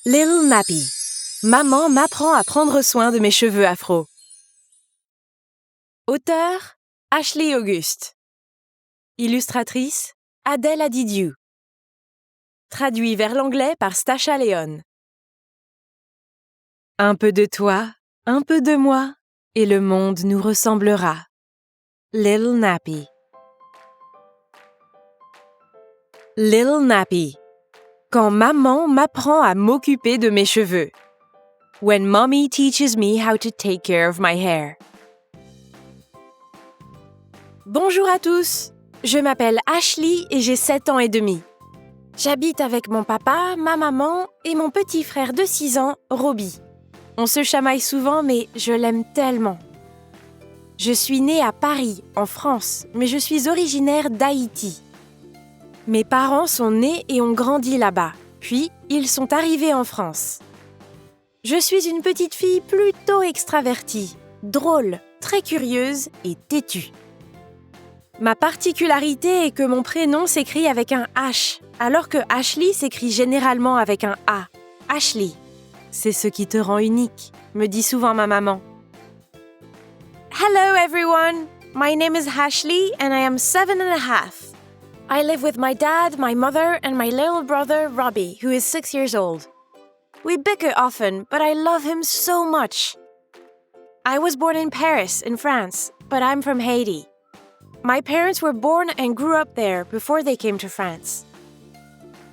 Little Nappy. Maman m'apprend à prendre soin de mes cheveux afro. Auteur, Ashley Auguste. Illustratrice, Adèle Adidiou. Traduit vers l'anglais par Stacha Leon. Un peu de toi, un peu de moi, et le monde nous ressemblera. Little Nappy. Little Nappy. Quand maman m'apprend à m'occuper de mes cheveux. When mommy teaches me how to take care of my hair. Bonjour à tous, je m'appelle Ashley et j'ai 7 ans et demi. J'habite avec mon papa, ma maman et mon petit frère de 6 ans, Robbie. On se chamaille souvent mais je l'aime tellement. Je suis née à Paris, en France, mais je suis originaire d'Haïti. Mes parents sont nés et ont grandi là-bas, puis ils sont arrivés en France. Je suis une petite fille plutôt extravertie, drôle, très curieuse et têtue. Ma particularité est que mon prénom s'écrit avec un H, alors que Ashley s'écrit généralement avec un A. Ashley. C'est ce qui te rend unique, me dit souvent ma maman. Hello everyone! My name is Ashley and I am 7.5. I live with my dad, my mother and my little brother Robbie, who is 6 years old. We bicker often, but I love him so much. I was born in Paris, in France, but I'm from Haiti. My parents were born and grew up there before they came to France.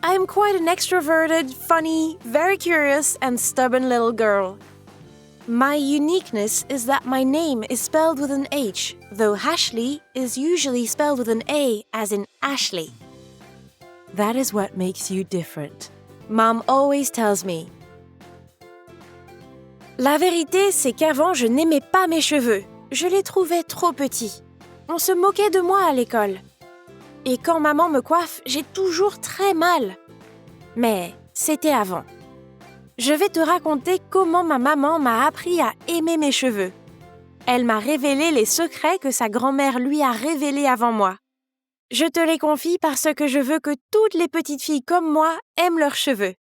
I am quite an extroverted, funny, very curious and stubborn little girl. My uniqueness is that my name is spelled with an H, though Ashley is usually spelled with an A, as in Ashley. That is what makes you different. Mom always tells me. La vérité, c'est qu'avant, je n'aimais pas mes cheveux. Je les trouvais trop petits. On se moquait de moi à l'école. Et quand maman me coiffe, j'ai toujours très mal. Mais c'était avant. Je vais te raconter comment ma maman m'a appris à aimer mes cheveux. Elle m'a révélé les secrets que sa grand-mère lui a révélés avant moi. Je te les confie parce que je veux que toutes les petites filles comme moi aiment leurs cheveux.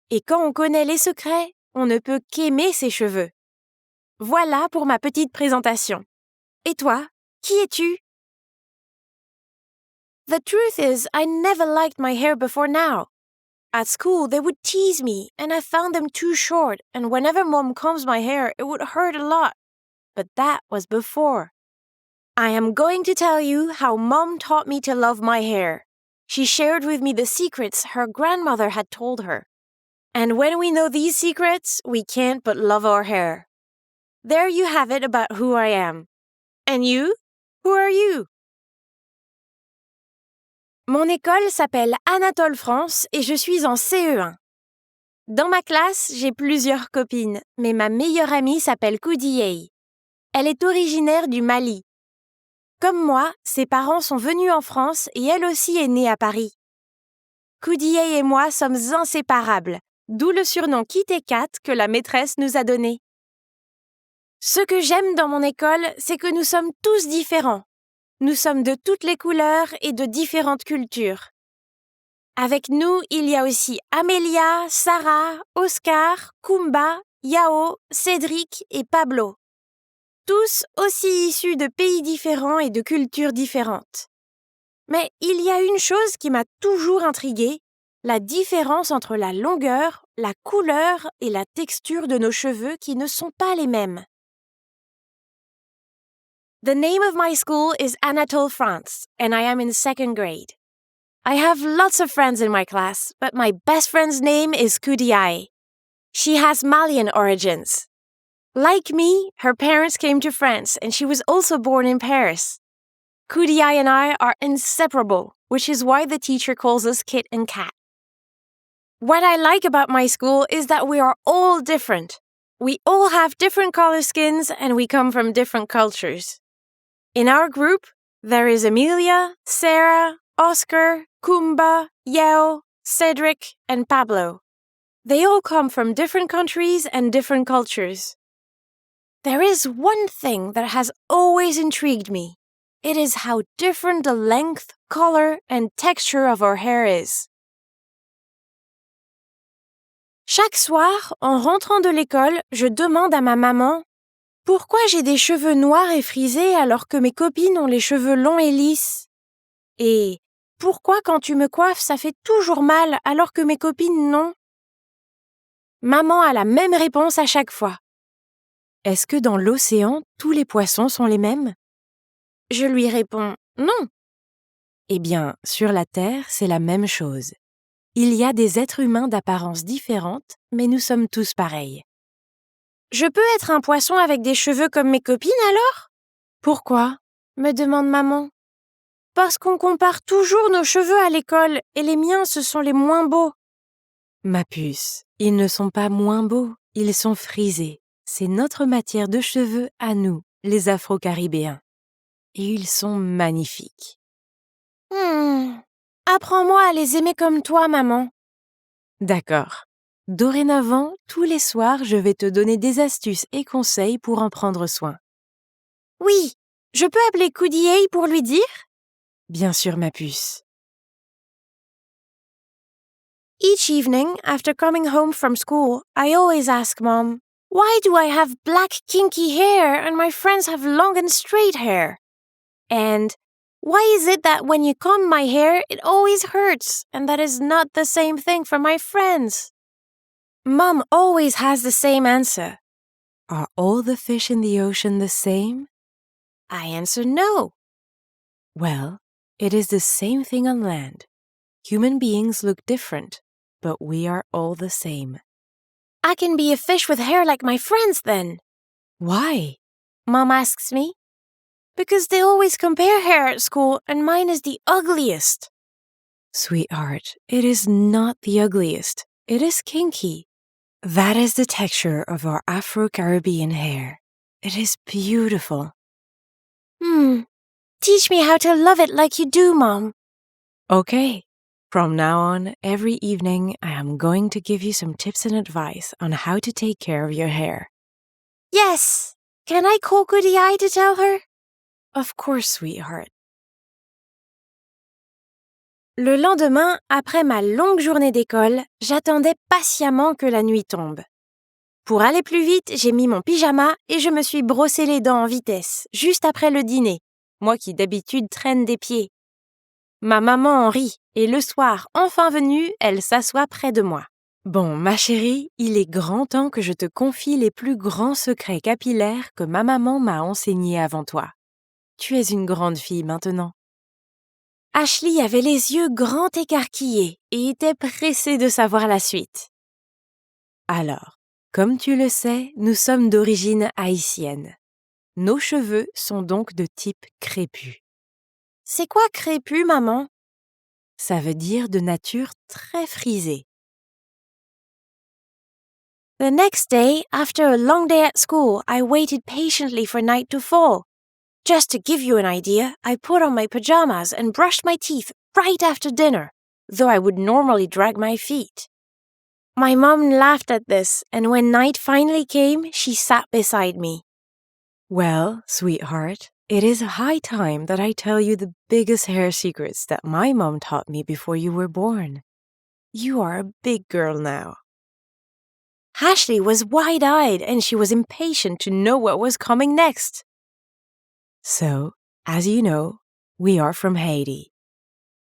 Et quand on connaît les secrets, on ne peut qu'aimer ses cheveux. Voilà pour ma petite présentation. Et toi, qui es-tu? The truth is, I never liked my hair before now. At school, they would tease me, and I found them too short, and whenever Mom combs my hair, it would hurt a lot. But that was before. I am going to tell you how Mom taught me to love my hair. She shared with me the secrets her grandmother had told her. And when we know these secrets, we can't but love our hair. There you have it about who I am. And you? Who are you? Mon école s'appelle Anatole France et je suis en CE1. Dans ma classe, j'ai plusieurs copines, mais ma meilleure amie s'appelle Koudiaye. Elle est originaire du Mali. Comme moi, ses parents sont venus en France et elle aussi est née à Paris. Koudiaye et moi sommes inséparables, d'où le surnom Kit Kat que la maîtresse nous a donné. Ce que j'aime dans mon école, c'est que nous sommes tous différents. Nous sommes de toutes les couleurs et de différentes cultures. Avec nous, il y a aussi Amélia, Sarah, Oscar, Kumba, Yao, Cédric et Pablo. Tous aussi issus de pays différents et de cultures différentes. Mais il y a une chose qui m'a toujours intriguée, la différence entre la longueur, la couleur et la texture de nos cheveux qui ne sont pas les mêmes. The name of my school is Anatole France, and I am in 2nd grade. I have lots of friends in my class, but my best friend's name is Koudiaye. She has Malian origins. Like me, her parents came to France, and she was also born in Paris. Koudiaye and I are inseparable, which is why the teacher calls us Kit and Kat. What I like about my school is that we are all different. We all have different color skins, and we come from different cultures. In our group, there is Amelia, Sarah, Oscar, Kumba, Yao, Cedric, and Pablo. They all come from different countries and different cultures. There is one thing that has always intrigued me. It is how different the length, color, and texture of our hair is. Chaque soir, en rentrant de l'école, je demande à ma maman pourquoi j'ai des cheveux noirs et frisés alors que mes copines ont les cheveux longs et lisses. Et pourquoi quand tu me coiffes, ça fait toujours mal alors que mes copines non? Maman a la même réponse à chaque fois. Est-ce que dans l'océan, tous les poissons sont les mêmes? Je lui réponds non. Eh bien, sur la Terre, c'est la même chose. Il y a des êtres humains d'apparence différente, mais nous sommes tous pareils. Je peux être un poisson avec des cheveux comme mes copines alors? Pourquoi? Me demande maman. Parce qu'on compare toujours nos cheveux à l'école et les miens, ce sont les moins beaux. Ma puce, ils ne sont pas moins beaux, ils sont frisés. C'est notre matière de cheveux à nous, les Afro-Caribéens. Et ils sont magnifiques. Apprends-moi à les aimer comme toi, maman. D'accord. Dorénavant, tous les soirs, je vais te donner des astuces et conseils pour en prendre soin. Oui, je peux appeler Koudiyei pour lui dire? Bien sûr, ma puce. Each evening, after coming home from school, I always ask Mom, why do I have black kinky hair and my friends have long and straight hair? And why is it that when you comb my hair, it always hurts, and that is not the same thing for my friends? Mom always has the same answer. Are all the fish in the ocean the same? I answer no. Well, it is the same thing on land. Human beings look different, but we are all the same. I can be a fish with hair like my friends then. Why? Mom asks me. Because they always compare hair at school and mine is the ugliest. Sweetheart, it is not the ugliest. It is kinky. That is the texture of our Afro-Caribbean hair. It is beautiful. Teach me how to love it like you do, Mom. Okay. From now on, every evening, I am going to give you some tips and advice on how to take care of your hair. Yes! Can I call Koudiyei to tell her? Of course, sweetheart. Le lendemain, après ma longue journée d'école, j'attendais patiemment que la nuit tombe. Pour aller plus vite, j'ai mis mon pyjama et je me suis brossé les dents en vitesse, juste après le dîner, moi qui d'habitude traîne des pieds. Ma maman en rit et le soir, enfin venue, elle s'assoit près de moi. Bon, ma chérie, il est grand temps que je te confie les plus grands secrets capillaires que ma maman m'a enseignés avant toi. Tu es une grande fille maintenant. Ashley avait les yeux grands écarquillés et était pressée de savoir la suite. Alors, comme tu le sais, nous sommes d'origine haïtienne. Nos cheveux sont donc de type crépus. C'est quoi crépus, maman? Ça veut dire de nature très frisée. The next day, after a long day at school, I waited patiently for night to fall. Just to give you an idea, I put on my pajamas and brushed my teeth right after dinner, though I would normally drag my feet. My mom laughed at this, and when night finally came, she sat beside me. Well, sweetheart, it is high time that I tell you the biggest hair secrets that my mom taught me before you were born. You are a big girl now. Ashley was wide-eyed and she was impatient to know what was coming next. So, as you know, we are from Haiti.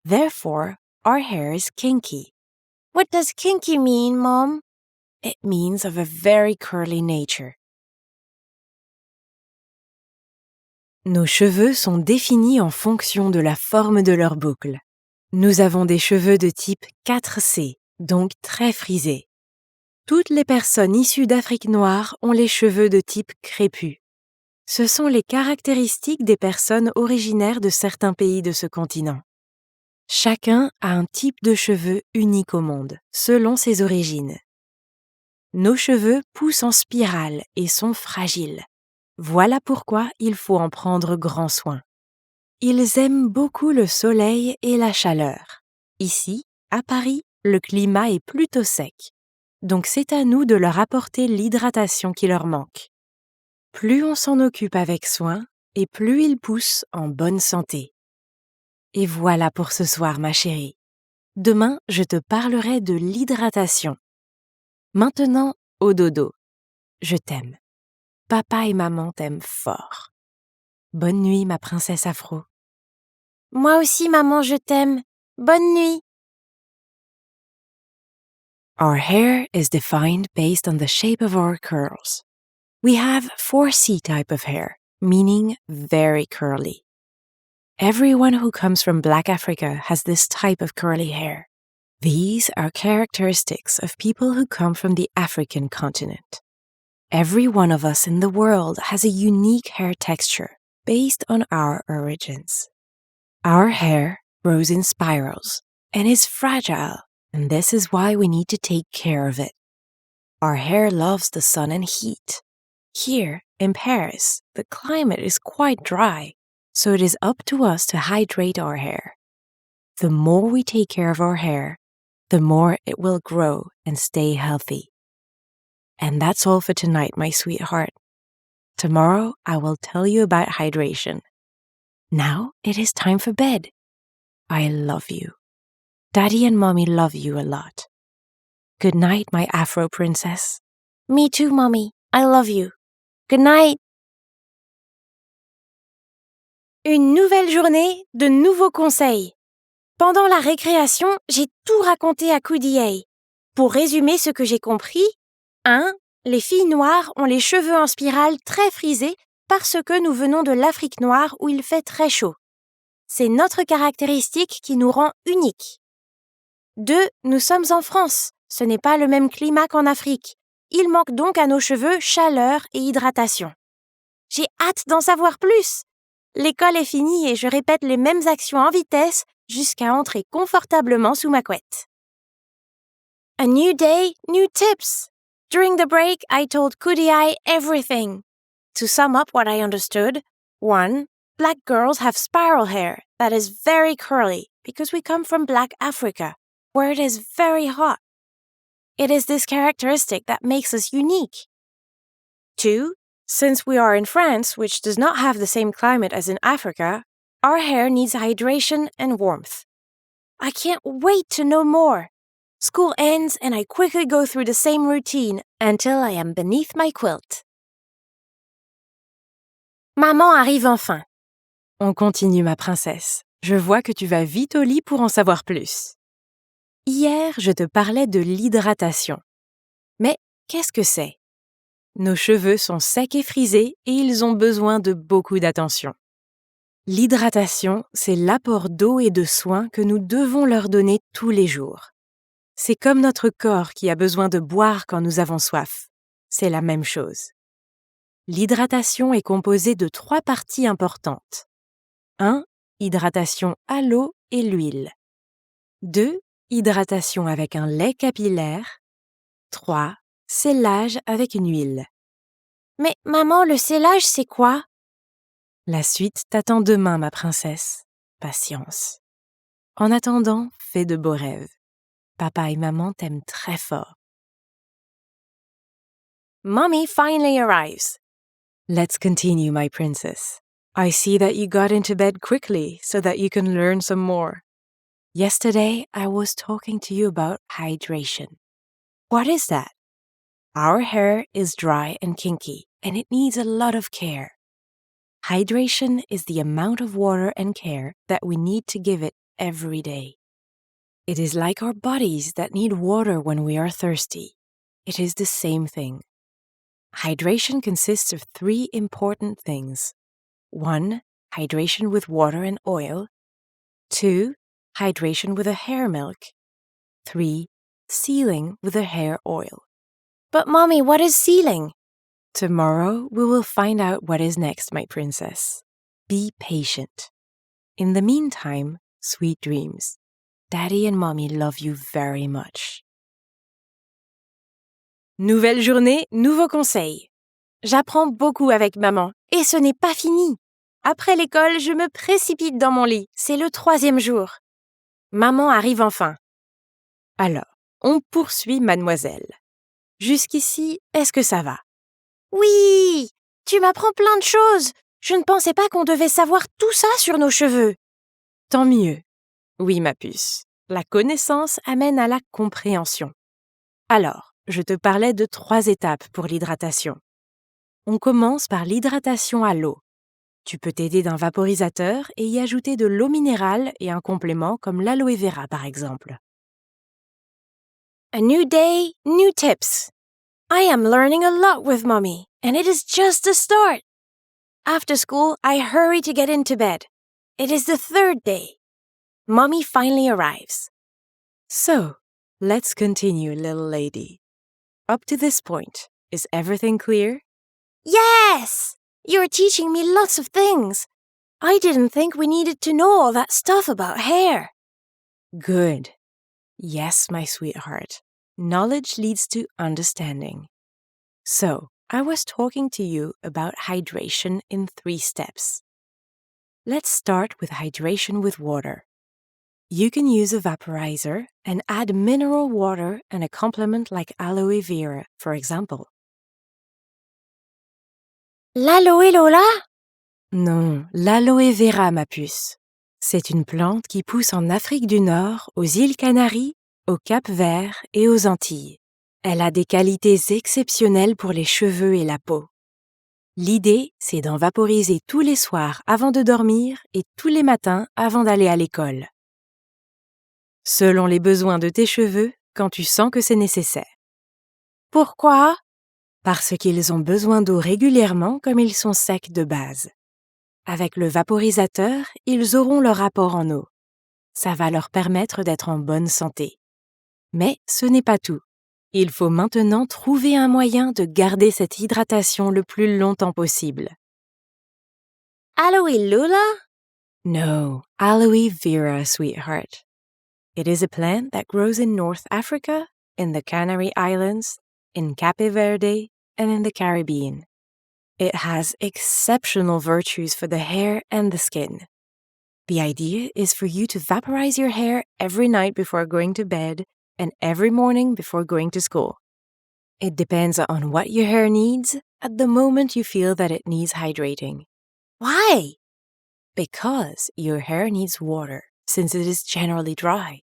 Therefore, our hair is kinky. What does kinky mean, Mom? It means of a very curly nature. Nos cheveux sont définis en fonction de la forme de leur boucle. Nous avons des cheveux de type 4C, donc très frisés. Toutes les personnes issues d'Afrique noire ont les cheveux de type crépus. Ce sont les caractéristiques des personnes originaires de certains pays de ce continent. Chacun a un type de cheveux unique au monde, selon ses origines. Nos cheveux poussent en spirale et sont fragiles. Voilà pourquoi il faut en prendre grand soin. Ils aiment beaucoup le soleil et la chaleur. Ici, à Paris, le climat est plutôt sec. Donc c'est à nous de leur apporter l'hydratation qui leur manque. Plus on s'en occupe avec soin, et plus ils poussent en bonne santé. Et voilà pour ce soir, ma chérie. Demain, je te parlerai de l'hydratation. Maintenant, au dodo. Je t'aime. Papa et maman t'aiment fort. Bonne nuit, ma princesse afro. Moi aussi, maman, je t'aime. Bonne nuit. Our hair is defined based on the shape of our curls. We have 4C type of hair, meaning very curly. Everyone who comes from Black Africa has this type of curly hair. These are characteristics of people who come from the African continent. Every one of us in the world has a unique hair texture based on our origins. Our hair grows in spirals and is fragile, and this is why we need to take care of it. Our hair loves the sun and heat. Here, in Paris, the climate is quite dry, so it is up to us to hydrate our hair. The more we take care of our hair, the more it will grow and stay healthy. And that's all for tonight, my sweetheart. Tomorrow, I will tell you about hydration. Now it is time for bed. I love you. Daddy and Mommy love you a lot. Good night, my Afro princess. Me too, Mommy. I love you. Good night. Une nouvelle journée, de nouveaux conseils. Pendant la récréation, j'ai tout raconté à Kudiei. Pour résumer ce que j'ai compris, 1. Les filles noires ont les cheveux en spirale très frisés parce que nous venons de l'Afrique noire où il fait très chaud. C'est notre caractéristique qui nous rend uniques. 2. Nous sommes en France. Ce n'est pas le même climat qu'en Afrique. Il manque donc à nos cheveux chaleur et hydratation. J'ai hâte d'en savoir plus. L'école est finie et je répète les mêmes actions en vitesse jusqu'à entrer confortablement sous ma couette. A new day, new tips. During the break, I told Kudiai everything. To sum up what I understood, 1. Black girls have spiral hair that is very curly because we come from Black Africa, where it is very hot. It is this characteristic that makes us unique. 2. Since we are in France, which does not have the same climate as in Africa, our hair needs hydration and warmth. I can't wait to know more. School ends and I quickly go through the same routine until I am beneath my quilt. Maman arrive enfin. On continue, ma princesse. Je vois que tu vas vite au lit pour en savoir plus. Hier, je te parlais de l'hydratation. Mais qu'est-ce que c'est? Nos cheveux sont secs et frisés et ils ont besoin de beaucoup d'attention. L'hydratation, c'est l'apport d'eau et de soins que nous devons leur donner tous les jours. C'est comme notre corps qui a besoin de boire quand nous avons soif. C'est la même chose. L'hydratation est composée de 3 parties importantes. 1. Hydratation à l'eau et l'huile. 2. Hydratation avec un lait capillaire. 3. Sellage avec une huile. Mais maman, le sellage, c'est quoi? La suite t'attend demain, ma princesse. Patience. En attendant, fais de beaux rêves. Papa et maman t'aiment très fort. Mommy finally arrives. Let's continue, my princess. I see that you got into bed quickly so that you can learn some more. Yesterday, I was talking to you about hydration. What is that? Our hair is dry and kinky, and it needs a lot of care. Hydration is the amount of water and care that we need to give it every day. It is like our bodies that need water when we are thirsty. It is the same thing. Hydration consists of 3 important things. 1. Hydration with water and oil. 2. Hydration with a hair milk. 3. Sealing with a hair oil. But Mommy, what is sealing? Tomorrow we will find out what is next, my princess. Be patient. In the meantime, sweet dreams. Daddy and Mommy love you very much. Nouvelle journée, nouveaux conseils. J'apprends beaucoup avec maman, et ce n'est pas fini. Après l'école, je me précipite dans mon lit. C'est le 3e jour. Maman arrive enfin. Alors, on poursuit mademoiselle. Jusqu'ici, est-ce que ça va? Oui, tu m'apprends plein de choses. Je ne pensais pas qu'on devait savoir tout ça sur nos cheveux. Tant mieux. Oui, ma puce. La connaissance amène à la compréhension. Alors, je te parlais de 3 étapes pour l'hydratation. On commence par l'hydratation à l'eau. Tu peux t'aider d'un vaporisateur et y ajouter de l'eau minérale et un complément comme l'aloe vera par exemple. A new day, new tips. I am learning a lot with Mommy, and it is just the start. After school, I hurry to get into bed. It is the 3rd day. Mommy finally arrives. So, let's continue, little lady. Up to this point, is everything clear? Yes! You're teaching me lots of things. I didn't think we needed to know all that stuff about hair. Good. Yes, my sweetheart. Knowledge leads to understanding. So, I was talking to you about hydration in 3 steps. Let's start with hydration with water. You can use a vaporizer and add mineral water and a complement like aloe vera, for example. L'aloe Lola? Non, l'aloe vera, ma puce. C'est une plante qui pousse en Afrique du Nord, aux îles Canaries, au Cap-Vert et aux Antilles. Elle a des qualités exceptionnelles pour les cheveux et la peau. L'idée, c'est d'en vaporiser tous les soirs avant de dormir et tous les matins avant d'aller à l'école. Selon les besoins de tes cheveux, quand tu sens que c'est nécessaire. Pourquoi? Parce qu'ils ont besoin d'eau régulièrement comme ils sont secs de base. Avec le vaporisateur, ils auront leur apport en eau. Ça va leur permettre d'être en bonne santé. Mais ce n'est pas tout. Il faut maintenant trouver un moyen de garder cette hydratation le plus longtemps possible. Aloe Lula? No, aloe vera, sweetheart. It is a plant that grows in North Africa, in the Canary Islands, in Cape Verde, and in the Caribbean. It has exceptional virtues for the hair and the skin. The idea is for you to vaporize your hair every night before going to bed and every morning before going to school. It depends on what your hair needs at the moment you feel that it needs hydrating. Why? Because your hair needs water, since it is generally dry.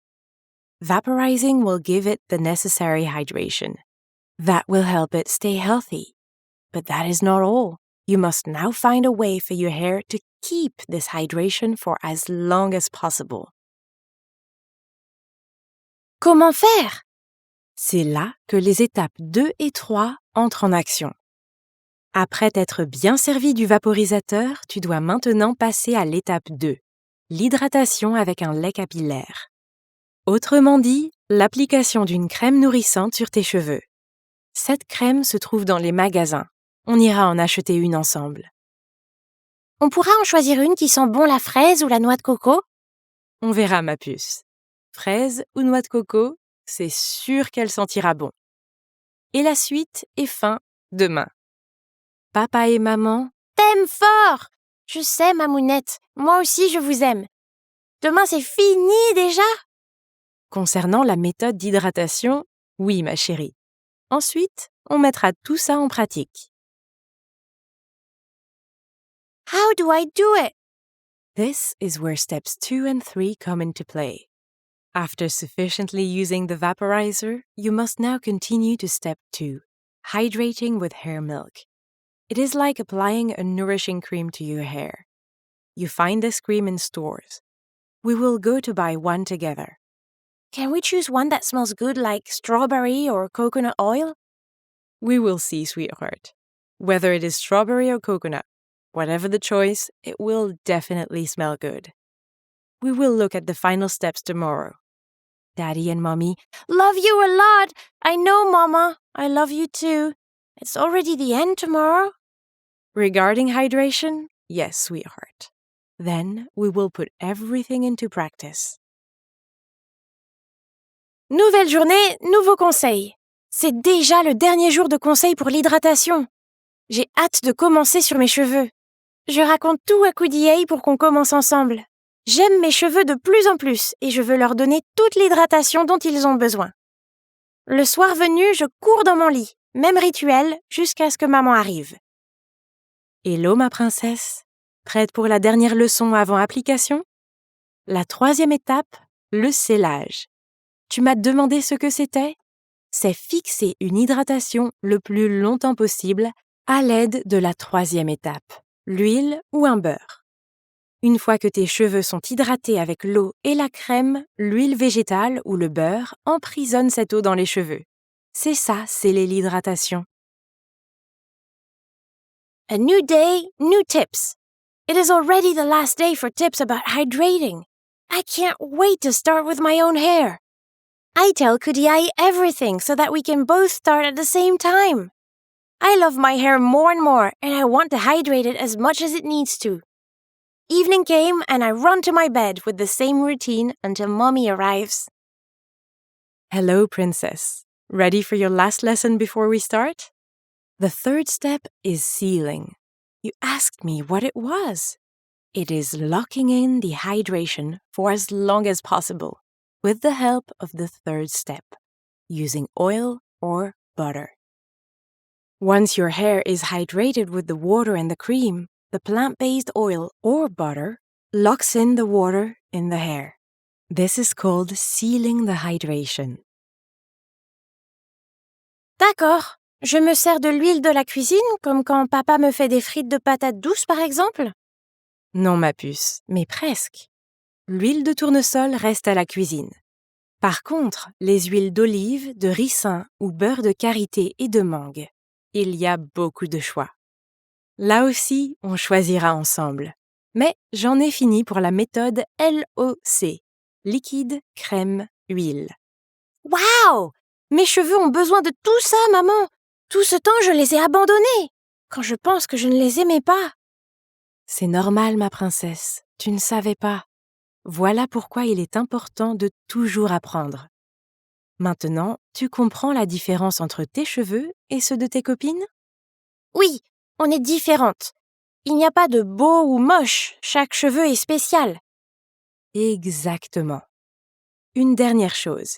Vaporizing will give it the necessary hydration. That will help it stay healthy. But that is not all. You must now find a way for your hair to keep this hydration for as long as possible. Comment faire? C'est là que les étapes 2 et 3 entrent en action. Après t'être bien servi du vaporisateur, tu dois maintenant passer à l'étape 2, l'hydratation avec un lait capillaire. Autrement dit, l'application d'une crème nourrissante sur tes cheveux. Cette crème se trouve dans les magasins. On ira en acheter une ensemble. On pourra en choisir une qui sent bon la fraise ou la noix de coco? On verra, ma puce. Fraise ou noix de coco, c'est sûr qu'elle sentira bon. Et la suite est fin demain. Papa et maman t'aiment fort! Je sais, mamounette, moi aussi je vous aime. Demain c'est fini déjà? Concernant la méthode d'hydratation, oui, ma chérie. Ensuite, on mettra tout ça en pratique. How do I do it? This is where steps 2 and 3 come into play. After sufficiently using the vaporizer, you must now continue to step 2, hydrating with hair milk. It is like applying a nourishing cream to your hair. You find this cream in stores. We will go to buy one together. Can we choose one that smells good like strawberry or coconut oil? We will see, sweetheart. Whether it is strawberry or coconut, whatever the choice, it will definitely smell good. We will look at the final steps tomorrow. Daddy and Mommy love you a lot. I know, Mama. I love you too. It's already the end tomorrow. Regarding hydration, yes, sweetheart. Then we will put everything into practice. Nouvelle journée, nouveaux conseils. C'est déjà le dernier jour de conseils pour l'hydratation. J'ai hâte de commencer sur mes cheveux. Je raconte tout à Koudiyei pour qu'on commence ensemble. J'aime mes cheveux de plus en plus et je veux leur donner toute l'hydratation dont ils ont besoin. Le soir venu, je cours dans mon lit, même rituel, jusqu'à ce que maman arrive. Hello ma princesse, prête pour la dernière leçon avant application? La 3e étape, le sellage. Tu m'as demandé ce que c'était? c'est fixer une hydratation le plus longtemps possible à l'aide de la troisième étape, l'huile ou un beurre. Une fois que tes cheveux sont hydratés avec l'eau et la crème, l'huile végétale ou le beurre emprisonne cette eau dans les cheveux. C'est ça, sceller l'hydratation. A new day, new tips. It is already the last day for tips about hydrating. I can't wait to start with my own hair. I tell Kudiai everything so that we can both start at the same time. I love my hair more and more, and I want to hydrate it as much as it needs to. Evening came, and I run to my bed with the same routine until Mommy arrives. Hello, Princess. Ready for your last lesson before we start? The third step is sealing. You asked me what it was. It is locking in the hydration for as long as possible with the help of the third step, using oil or butter. Once your hair is hydrated with the water and the cream, the plant-based oil or butter locks in the water in the hair. This is called sealing the hydration. D'accord. Je me sers de l'huile de la cuisine, comme quand papa me fait des frites de patates douces, par exemple? Non, ma puce, mais presque. L'huile de tournesol reste à la cuisine. Par contre, les huiles d'olive, de ricin ou beurre de karité et de mangue, il y a beaucoup de choix. Là aussi, on choisira ensemble. Mais j'en ai fini pour la méthode LOC, liquide, crème, huile. Waouh! Mes cheveux ont besoin de tout ça, maman! Tout ce temps, je les ai abandonnés, quand je pense que je ne les aimais pas. C'est normal, ma princesse, tu ne savais pas. Voilà pourquoi il est important de toujours apprendre. Maintenant, tu comprends la différence entre tes cheveux et ceux de tes copines? Oui, on est différentes. Il n'y a pas de beau ou moche, chaque cheveu est spécial. Exactement. Une dernière chose.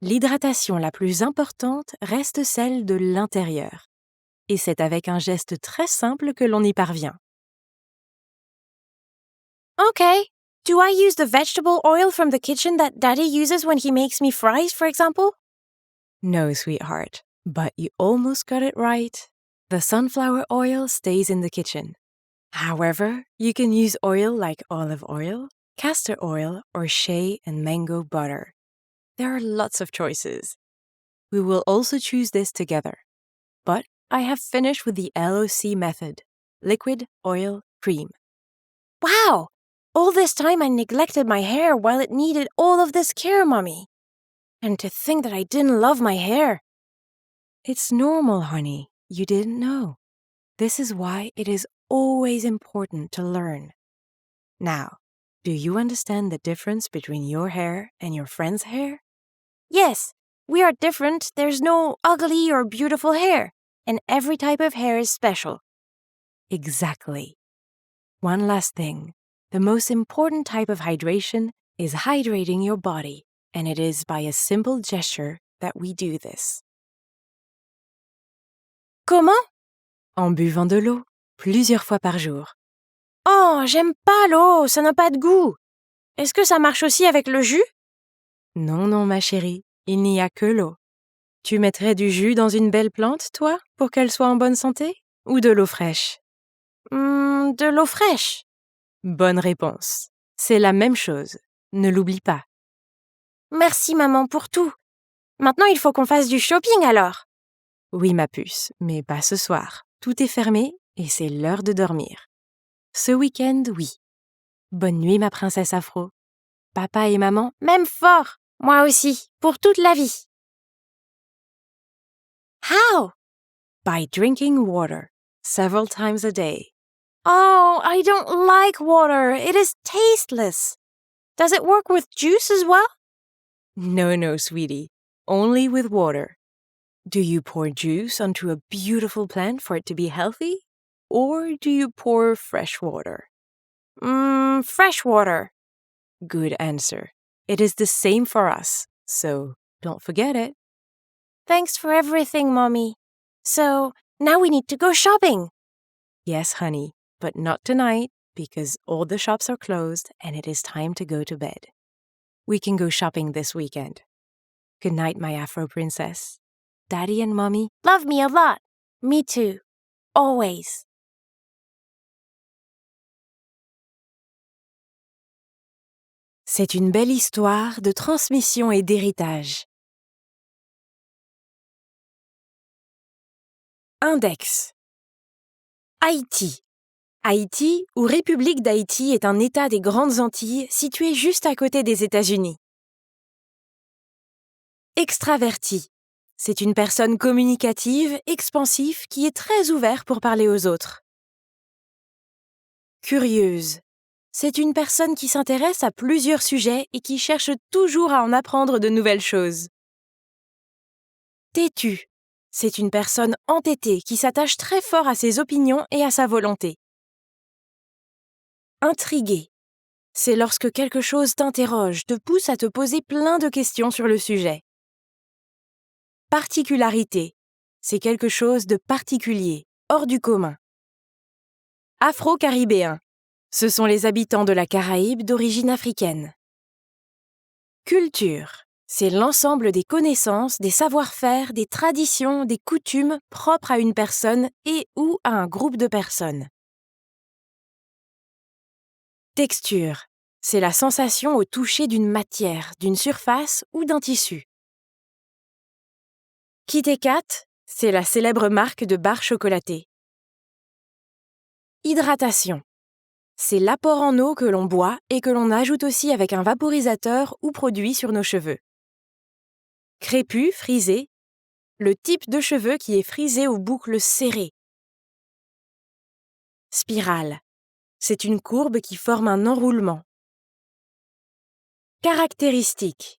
L'hydratation la plus importante reste celle de l'intérieur. Et c'est avec un geste très simple que l'on y parvient. Okay. Do I use the vegetable oil from the kitchen that Daddy uses when he makes me fries, for example? No, sweetheart, but you almost got it right. The sunflower oil stays in the kitchen. However, you can use oil like olive oil, castor oil, or shea and mango butter. There are lots of choices. We will also choose this together. But I have finished with the LOC method, liquid oil cream. Wow! All this time I neglected my hair while it needed all of this care, Mommy. And to think that I didn't love my hair. It's normal, honey. You didn't know. This is why it is always important to learn. Now, do you understand the difference between your hair and your friend's hair? Yes, we are different. There's no ugly or beautiful hair, and every type of hair is special. Exactly. One last thing. The most important type of hydration is hydrating your body, and it is by a simple gesture that we do this. Comment? En buvant de l'eau, plusieurs fois par jour. Oh, j'aime pas l'eau, ça n'a pas de goût. Est-ce que ça marche aussi avec le jus? Non, non, ma chérie, il n'y a que l'eau. Tu mettrais du jus dans une belle plante, toi, pour qu'elle soit en bonne santé? Ou de l'eau fraîche? De l'eau fraîche. Bonne réponse. C'est la même chose. Ne l'oublie pas. Merci, maman, pour tout. Maintenant, il faut qu'on fasse du shopping alors. Oui, ma puce, mais pas ce soir. Tout est fermé et c'est l'heure de dormir. Ce week-end, oui. Bonne nuit, ma princesse afro. Papa et maman m'aiment fort. Moi aussi, pour toute la vie. How? By drinking water several times a day. Oh, I don't like water. It is tasteless. Does it work with juice as well? No, no, sweetie. Only with water. Do you pour juice onto a beautiful plant for it to be healthy? Or do you pour fresh water? Fresh water. Good answer. It is the same for us, so don't forget it. Thanks for everything, Mommy. So, now we need to go shopping. Yes, honey, but not tonight because all the shops are closed and it is time to go to bed. We can go shopping this weekend. Good night, my Afro princess. Daddy and Mommy love me a lot. Me too. Always. C'est une belle histoire de transmission et d'héritage. Index. Haïti. Haïti, ou République d'Haïti, est un État des Grandes Antilles situé juste à côté des États-Unis. Extraverti. C'est une personne communicative, expansive, qui est très ouverte pour parler aux autres. Curieuse. C'est une personne qui s'intéresse à plusieurs sujets et qui cherche toujours à en apprendre de nouvelles choses. Têtu. C'est une personne entêtée qui s'attache très fort à ses opinions et à sa volonté. Intrigué. C'est lorsque quelque chose t'interroge, te pousse à te poser plein de questions sur le sujet. Particularité. C'est quelque chose de particulier, hors du commun. Afro-caribéen. Ce sont les habitants de la Caraïbe d'origine africaine. Culture. C'est l'ensemble des connaissances, des savoir-faire, des traditions, des coutumes propres à une personne et ou à un groupe de personnes. Texture. C'est la sensation au toucher d'une matière, d'une surface ou d'un tissu. Kit Kat, c'est la célèbre marque de barres chocolatées. Hydratation. C'est l'apport en eau que l'on boit et que l'on ajoute aussi avec un vaporisateur ou produit sur nos cheveux. Crépus, frisé. Le type de cheveux qui est frisé aux boucles serrées. Spirale. C'est une courbe qui forme un enroulement. Caractéristique.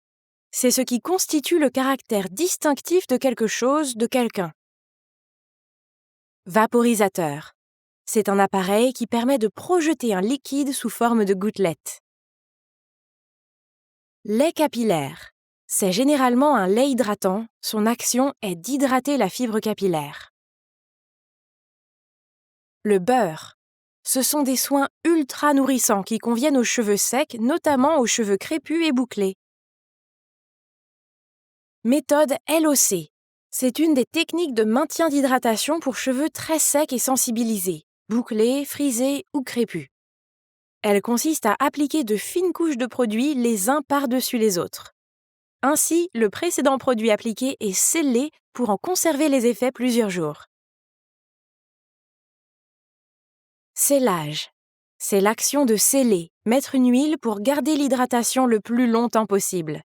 C'est ce qui constitue le caractère distinctif de quelque chose, de quelqu'un. Vaporisateur. C'est un appareil qui permet de projeter un liquide sous forme de gouttelettes. Lait capillaire. C'est généralement un lait hydratant. Son action est d'hydrater la fibre capillaire. Le beurre. Ce sont des soins ultra nourrissants qui conviennent aux cheveux secs, notamment aux cheveux crépus et bouclés. Méthode LOC. C'est une des techniques de maintien d'hydratation pour cheveux très secs et sensibilisés, bouclés, frisés ou crépus. Elle consiste à appliquer de fines couches de produits les uns par-dessus les autres. Ainsi, le précédent produit appliqué est scellé pour en conserver les effets plusieurs jours. Scellage. C'est l'action de sceller, mettre une huile pour garder l'hydratation le plus longtemps possible.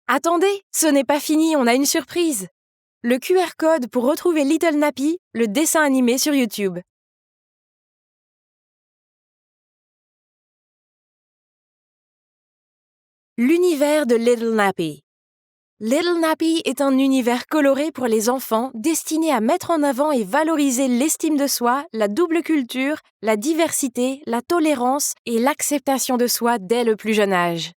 Attendez, ce n'est pas fini, on a une surprise. Le QR code pour retrouver Little Nappy, le dessin animé sur YouTube. L'univers de Little Nappy. Little Nappy est un univers coloré pour les enfants destiné à mettre en avant et valoriser l'estime de soi, la double culture, la diversité, la tolérance et l'acceptation de soi dès le plus jeune âge.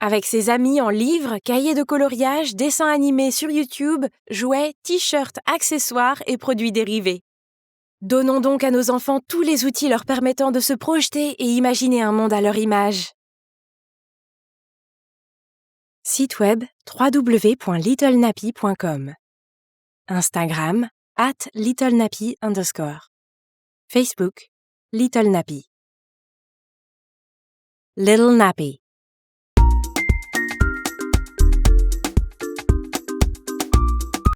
Avec ses amis en livres, cahiers de coloriage, dessins animés sur YouTube, jouets, t-shirts, accessoires et produits dérivés. Donnons donc à nos enfants tous les outils leur permettant de se projeter et imaginer un monde à leur image. Site web www.littlenappy.com. Instagram @littlenappy_. Facebook Little Nappy. Little Nappy.